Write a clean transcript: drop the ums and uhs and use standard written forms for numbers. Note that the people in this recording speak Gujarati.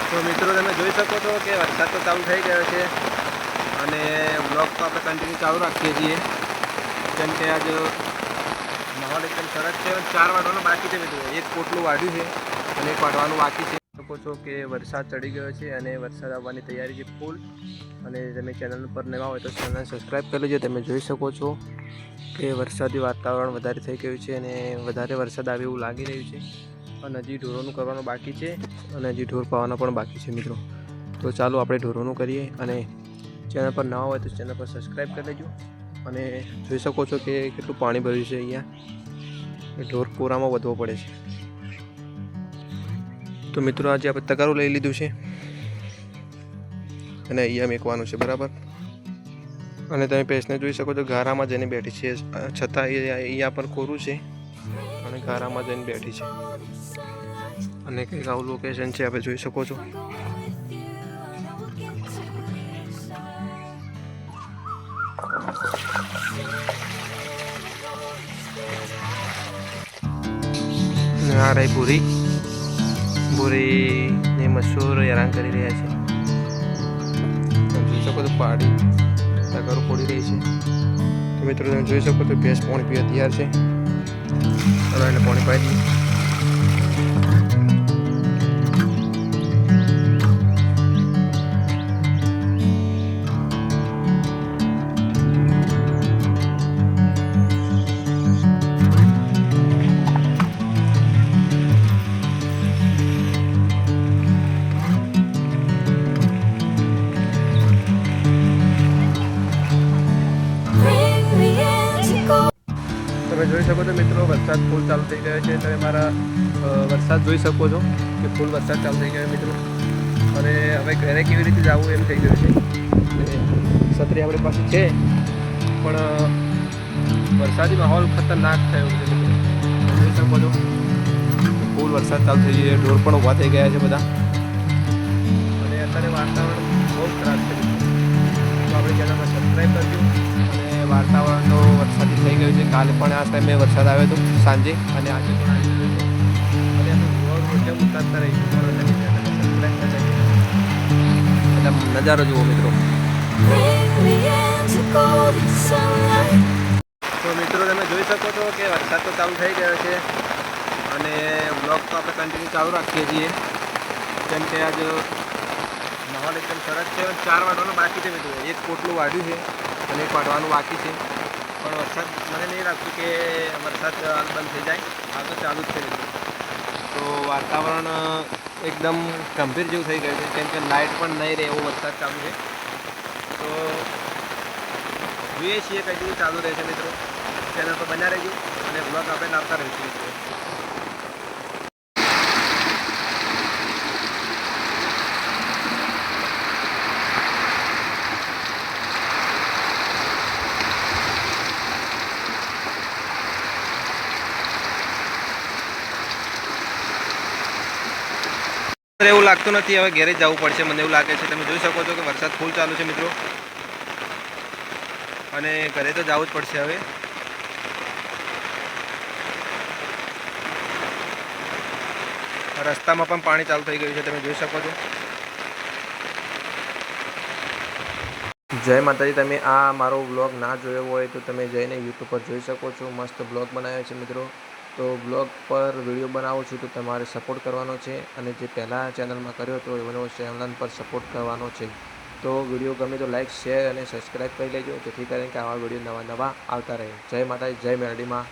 તો મિત્રો તમે જોઈ શકો છો કે વરસાદ તો ચાલુ થઈ ગયો છે અને બ્લોગ તો આપણે કન્ટિન્યુ ચાલુ રાખીએ છીએ કેમ કે આજ માહોલ એકદમ સરસ છે. 4 વાટવાનું બાકી છે મિત્રો. એક પોટલું વાઢ્યું છે અને એક વાટવાનું બાકી છે. શકો છો કે વરસાદ ચડી ગયો છે અને વરસાદ આવવાની તૈયારી છે ફૂલ. અને તમે ચેનલ પર નવા હોય તો ચેનલ સબસ્ક્રાઈબ કરી લેજો. તમે જોઈ શકો છો કે વરસાદી વાતાવરણ વધારે થઈ ગયું છે અને વધારે વરસાદ આવે એવું લાગી રહ્યું છે. અને હજી ઢોરોનું કરવાનું બાકી છે અને હજી ઢોર પાવાના પણ બાકી છે મિત્રો. તો ચાલો આપણે ઢોરોનું કરીએ અને ચેનલ પર નવા હોય તો ચેનલ પર સબસ્ક્રાઈબ કરી લેજો. અને જોઈ શકો છો કે કેટલું પાણી ભર્યું છે અહીંયા. ઢોર પૂરામાં વધવો પડે છે. તો મિત્રો આજે આપણે તગારું લઈ લીધું છે અને અહીંયા મેકવાનું છે બરાબર. અને તમે ભેંસને જોઈ શકો છો ગારામાં જઈને બેઠી છે છતાં અહીંયા પર કોરું છે અને ગારામાં જઈને બેઠી છે. અને કંઈક આવું લોકેશન છે આપણે જોઈ શકો છો. આ રહી ભૂરી ને મશહૂર હેરાન કરી રહ્યા છે. જોઈ શકો તો પાડી તગારું ફોડી રહી છે. તો મિત્રો તમે જોઈ શકો તો ભેંસ પાણી પીવા તૈયાર છે. ચાલો એને પાણી પાઈ દઈએ. તમે જોઈ શકો છો મિત્રો વરસાદ ફૂલ ચાલુ થઈ ગયો છે. તમે મારા વરસાદ જોઈ શકો છો કે ફૂલ વરસાદ ચાલુ થઈ ગયો મિત્રો. અને હવે ઘરે કેવી રીતે જવું એમ થઈ ગયું છે. છત્રી આપણી પાસે છે પણ વરસાદી માહોલ ખતરનાક થયો છે મિત્રો. જોઈ શકો છો ફૂલ વરસાદ ચાલુ થઈ ગયો છે. ઢોર પણ ઊભા થઈ ગયા છે બધા. અને અત્યારે વાતાવરણ બહુ ખરાબ છે. તો આપણે ચેનલમાં સબસ્ક્રાઈબ કરજો. અને વાતાવરણ તો વરસાદી થઈ ગયું છે. કાલે પણ આ ટાઈમે વરસાદ આવ્યો હતો સાંજે અને આજે પણ આવી ગયો છે. અને અમે રોજ ઉતારતા રહીશું એટલે નજારો જુઓ મિત્રો. તો મિત્રો તમે જોઈ શકો છો કે વરસાદ તો ચાલુ થઈ ગયો છે અને બ્લોગ તો આપણે કન્ટિન્યુ ચાલુ રાખીએ છીએ કેમ કે આજ માહોલ એકદમ સરસ છે. 4 વાટવાનું બાકી છે મિત્રો. એક પોટલું વાઢ્યું છે અને એક વાટવાનું બાકી છે. પણ વરસાદ મને નહીં લાગતું કે વરસાદ બંધ થઈ જાય. આ તો ચાલુ જ છે મિત્રો. તો વાતાવરણ એકદમ ગંભીર જેવું થઈ ગયું છે કેમ કે લાઇટ પણ નહીં રહે એવો વરસાદ ચાલુ છે. તો જોઈએ છીએ કઈ જેવું ચાલુ રહેશે મિત્રો. ચેનલ પર બન્યા રહેજો અને બ્લોગ આપણે લાવતા રહીશું મિત્રો. એવું લાગતું નથી હવે ઘેરે જવું પડશે મને એવું લાગે છે. તમે જોઈ શકો છો કે વરસાદ ફૂલ ચાલુ છે મિત્રો અને ઘરે તો જવું જ પડશે હવે. રસ્તામાં પણ પાણી ચાલુ થઈ ગયું છે તમે જોઈ શકો છો. જય માતાજી. તમે આ મારો બ્લોગ ના જોયો હોય તો તમે જઈને યુટ્યુબ પર જોઈ શકો છો. મસ્ત બ્લોગ બનાવ્યો છે મિત્રો. તો બ્લોગ પર વિડીયો બનાવું છું તો તમારે સપોર્ટ કરવાનો છે અને જે પહેલાં ચેનલમાં કર્યો હતો એનો ચેનલ પર સપોર્ટ કરવાનો છે. તો વિડીયો ગમે તો લાઇક શેર અને સબસ્ક્રાઈબ કરી લેજો જેથી કરીને કે આવા વિડીયો નવા આવતા રહે. જય માતાજી, જય મેરડીમાં.